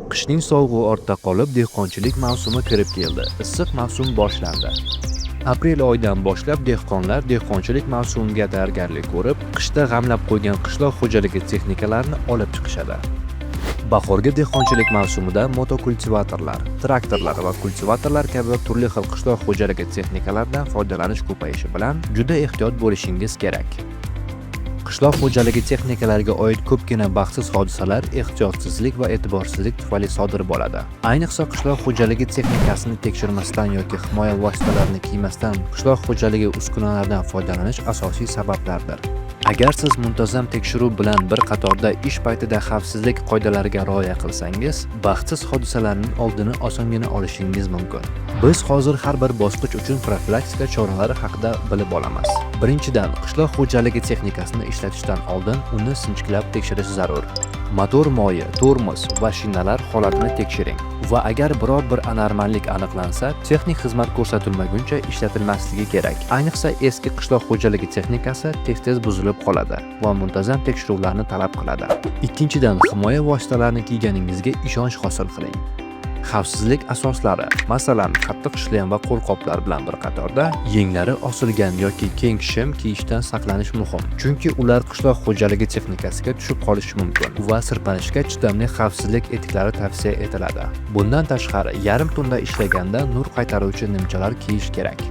Qishning sovug'i ortda qolib, dehqonchilik mavsumi kirib keldi. Issiq mavsum boshlandi. Aprel oyidan boshlab dehqonlar dehqonchilik mavsumiga tayyorgarlik ko'rib, qishda g'amlab qo'ygan qishloq xo'jaligi texnikalarini olib chiqishadi. Bahorgi dehqonchilik mavsumida motokultivatorlar, traktorlar va kultivatorlar kabi turli xil qishloq xo'jaligi texnikalaridan foydalanish ko'payishi bilan juda ehtiyot bo'lishingiz kerak. Qishloq xo'jaligi texnikalariga oid ko'pgina baxtsiz hodisalar ehtiyotsizlik va e'tiborsizlik tufayli sodir bo'ladi. Ayniqsa qishloq xo'jaligi texnikasini tekshirmasdan yoki himoya vositalarini kiymasdan qishloq xo'jaligi uskunalaridan foydalanish asosiy sabablardir. Agar siz muntazam tekshiruv bilan bir qatorda ish paytida xavfsizlik qoidalariga rioya qilsangiz, baxtsiz hodisalarning oldini osongina olishingiz mumkin. Biz hozir har bir bosqich uchun profilaktika choralari haqida bilib olamiz. Birinchidan, qishloq xo'jaligi texnikasini ishlatishdan oldin uni sinchiklab tekshirish zarur. Motor moyi, tormoz va shinalar holatini tekshiring va agar biror bir anormallik aniqlansa, texnik xizmat ko'rsatilmaguncha ishlatilmasligi kerak. Ayniqsa eski qishloq xo'jaligi texnikasi tez-tez buzilib qoladi va muntazam tekshiruvlarni talab qiladi. Ikkinchidan, himoya vositalarini kiyganingizga ishonch hosil qiling. Xavfsizlik asoslari, masalan, qattiq ishlangan va qo'lqoplar bilan bir qatorda yenglari osilgan yoki keng shim kiyishdan saqlanish muhim. Chunki ular qishloq xo'jaligi texnikasiga tushib qolishi mumkin va sirpanishga chidamli xavfsizlik etiklari tavsiya etiladi. Bundan tashqari, yarim tunda ishlaganda nur qaytaruvchi nimchalar kiyish kerak.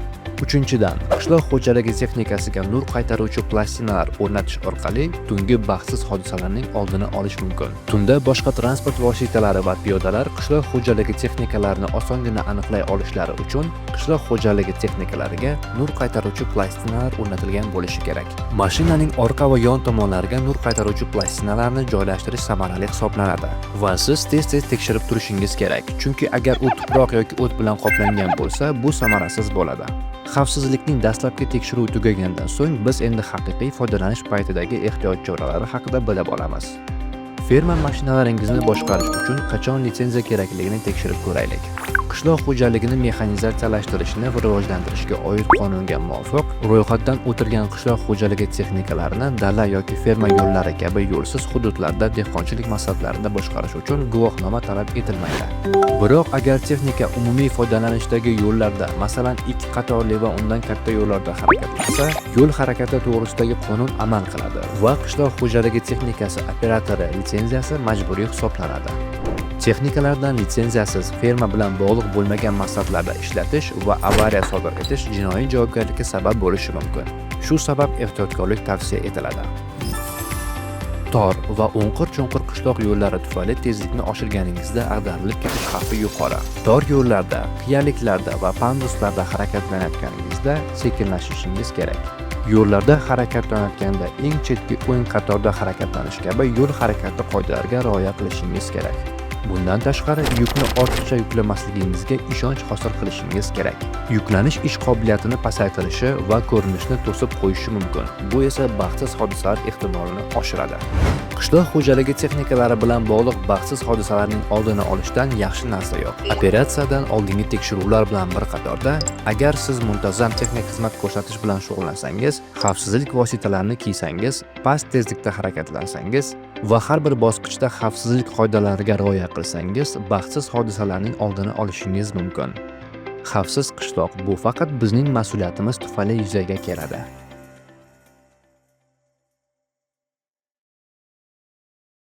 Uchinchidan, qishloq xo'jaligi texnikasiga nur qaytaruvchi plastinalar o'rnatish orqali tungi baxtsiz hodisalarning oldini olish mumkin. Tunda boshqa transport vositalari va piyodalar qishloq xo'jaligi texnikalarini osongina aniqlay olishlari uchun qishloq xo'jaligi texnikalariga nur qaytaruvchi plastinalar o'rnatilgan bo'lishi kerak. Mashinaning orqa va yon tomonlariga nur qaytaruvchi plastinalarni joylashtirish samarali hisoblanadi va siz tez-tez tekshirib turishingiz kerak. Chunki agar u tuproq yoki o't bilan qoplangan bo'lsa, bu samarasiz bo'ladi. Xavfsizlikning dastlabki tekshiruvi tugagandan so'ng biz endi haqiqiy foydalanish paytidagi ehtiyot choralari haqida bilib olamiz. Ferma mashinalaringizni boshqarish uchun qachon litsenziya kerakligini tekshirib ko'raylik. Qishloq xo'jaligini mexanizatsiyalashtirishni va rivojlantirishga oid qonunga muvofiq ro'yxatdan o'tilgan qishloq xo'jaligi texnikalarini dala yoki ferma yo'llari kabi yo'lsiz hududlarda dehqonchilik maqsadlarida boshqarish uchun guvohnoma talab etilmaydi. Biroq agar texnika umumiy foydalanishdagi yo'llarda, masalan, ikki qatorli va undan katta yo'llarda harakatlansa, yo'l harakati to'g'risidagi qonun amal qiladi va qishloq xo'jaligi texnikasi operatori litsenziyasi majburiy hisoblanadi. Texnikalardan litsenziyasiz ferma bilan bog'liq bo'lmagan maqsadlarda ishlatish va avariya sodir etish jinoiy javobgarlikka sabab bo'lishi mumkin. Shu sabab ehtiyotkorlik tavsiya etiladi. Tor va o'nqir-cho'nqir qishloq yo'llari tufayli tezlikni oshirganingizda ag'darilib ketish xavfi yuqori. Tor yo'llarda, qiyaliklarda va panduslarda harakatlanayotganingizda sekinlashishingiz kerak. Yo'llarda harakatlanayotganda eng chetki o'ng qatorda harakatlanish kabi yo'l harakati qoidalariga rioya qilishingiz kerak. Bundan tashqari, yukni ortiqcha yuklamasligingizga ishonch hosil qilishingiz kerak. Yuklanish ish qobiliyatini pasaytirishi va ko'rinishni to'sib qo'yishi mumkin. Bu esa baxtsiz hodisalar ehtimolini oshiradi. Qishloq xo'jaligi texnikalari bilan bog'liq baxtsiz hodisalarning oldini olishdan yaxshi narsa yo'q. Operatsiyadan oldingi tekshiruvlar bilan bir qatorda, agar siz muntazam texnik xizmat ko'rsatish bilan shug'ullansangiz, xavfsizlik vositalarini kiysangiz, past tezlikda harakatlansangiz va har bir bosqichda xavfsizlik qoidalariga rioya qilsangiz, baxtsiz hodisalarning oldini olishingiz mumkin. Xavfsiz qishloq bu faqat bizning mas'uliyatimiz tufayli yuzaga keladi.